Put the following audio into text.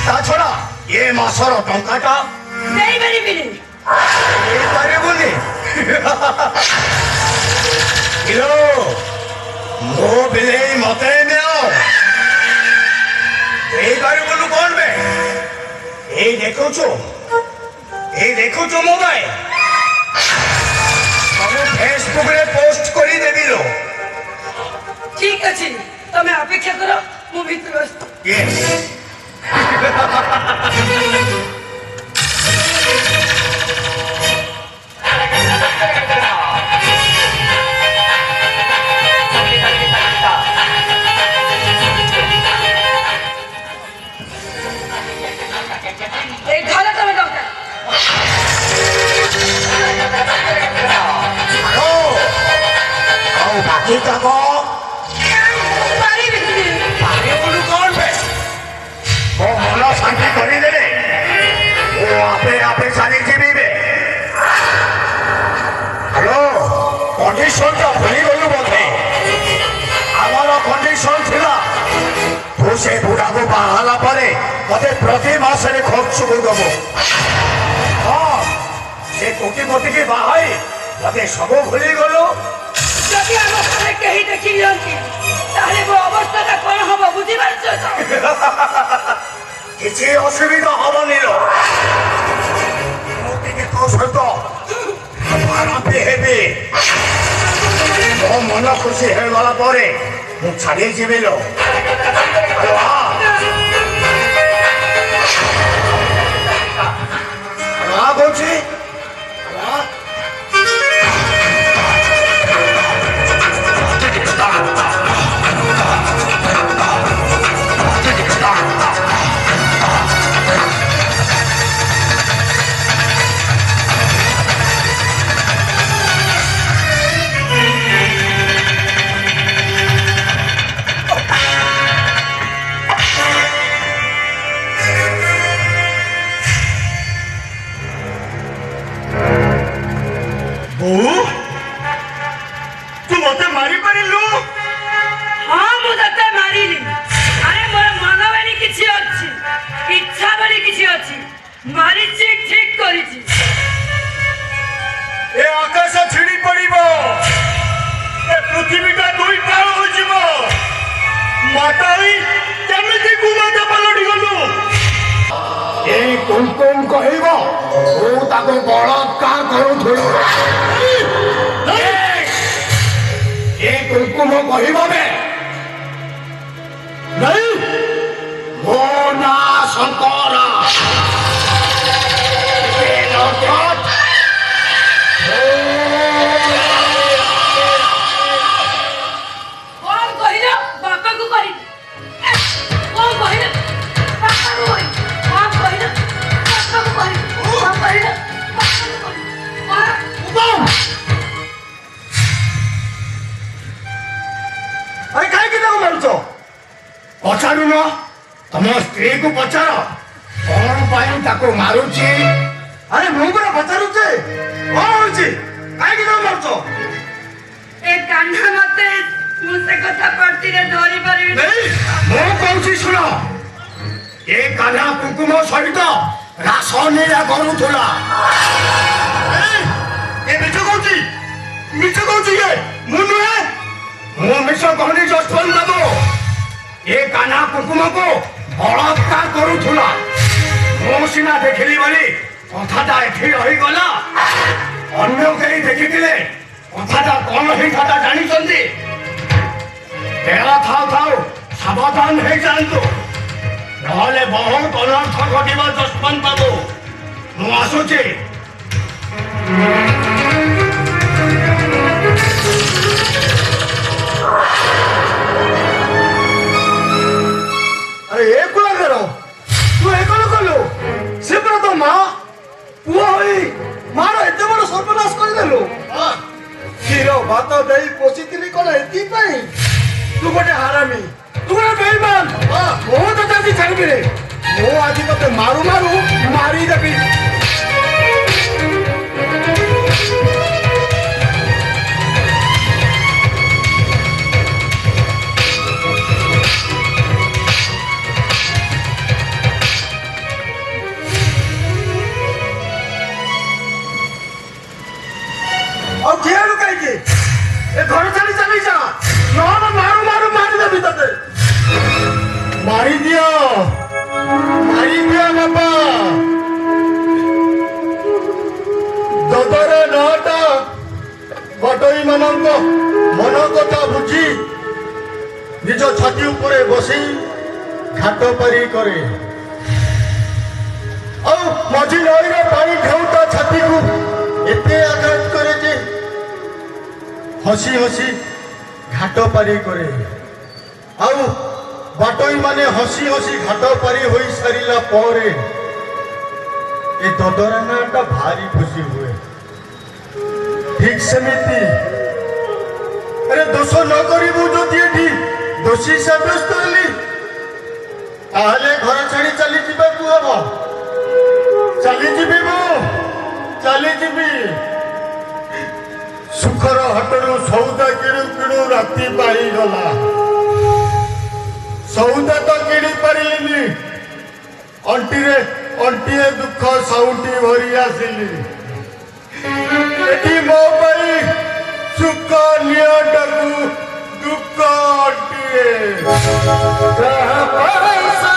ता छड़ा ये मासर टंकाटा नहीं मेरी बिली ये तारे बोली किलो मो बिले मते नेओ এই বারে বলু কোন বে এই দেখো চো মোবাইল আমি ফেসবুক রে পোস্ট করি দেবিল ঠিক আছে তুমি অপেক্ষা করো মু ভিতরে আসছি ইয়েস এই ধরে তুমি দরকার হ্যালো আও বাকি কাগো পারি বিলি আরে বলু কোন বে ও মন শান্তি করি দেবে ও আপে চালি যাবিবে হ্যালো কন্ডিশনটা ভুলি গলু বলতে আমার কন্ডিশন ছিল তু সে বুড়াকে বাহালা পরে মতে প্রতি মাসে খরচ করে দেব হ্যাঁ সে কোটিপতিকে বাহাই মতে সব ভুলি গলু যদি আমার সামনে কেহি দেখি নিয়ন্তি তাহলে মো অবস্থাটা কোন হব বুঝি পারছো তো কিছু অসুবিধা হবনি মোটিকে তো সହିତ ଖରାପ ହେବି ମୋ ମନ ଖୁସି ହେଇଗଲା ପରେ ମୁଁ ଛାଡ଼ି ଯିବି ଲୋ କହୁଛି कुमकुम कहब ताको बलात्कार करूल कुमकुम कहब नहीं मो ना शंकर पचारू न तुम स्त्री को पचार कौन पाई ताको मारुची अरे मु पुरा पचारुचे कौन होची काहे कि तुम मारुचो ए कान्हा मते मुसे कथा पड़ती रे धरी परिबी नहीं मु कहूची सुनो ए कान्हा कुकुम सहित रासन या करूथुला ए मिछ कहूची ये मु नुहे मु मिछ कहनी जसवंत बाबू ये कान्हा कुकुम को बलात्कार करूथुला मु सिना देखिली बोली कथाटा एठी रही गला अन्य केही देखिथिले कथाटा कौन होई थाटा जानि चंदी तेरा थाउ थाउ सावधान हे जानतु नहले बहुत अनर्थ घटिबा जसवंत बाबू मु आसुची अरे एक कुला करो तू एक कलो से पर तो मां पुआ होई मारो एते बड़ सर्वनाश कर देलो हीरो भात देई पोसितिली कोला एती पई तू गोटे हारामी तू गोटे बेईमान मो तो जाती छाड़बी रे मो आज तते मारू मारू मारी देबी ଉପରେ ବସି ଘାଟ ପାରି କରେ ଆଉ ମଝି ନଈର ପାଣି ଢେଉ ତା ଛାତିକୁ ଏତେ ଆଘାତ କରେ ଯେ ହସି ହସି ଘାଟ ପାରି କରେ ଆଉ ବାଟୋଇ ମାନେ ହସି ହସି ଘାଟ ପାରି ହୋଇ ସାରିଲା ପରେ ଏ ଦଦରା ନାଁଟା ଭାରି ଖୁସି ହୁଏ। ଠିକ ସେମିତି अरे दोष न करू जदि एटी दोषी सब्यस्त हेली ताहले घर छाड़ी चली जीवाकू हम चली जीवी मु चली जीवी सुखर हटरू सौदा किणु किणु राति पाई गला सौदा तो किणी पारिलिनी अंटीरे अंटीए दुख साउंटी भरी आसिली एटी मो पाई सुख नियटकू दुख अंटीए पैसा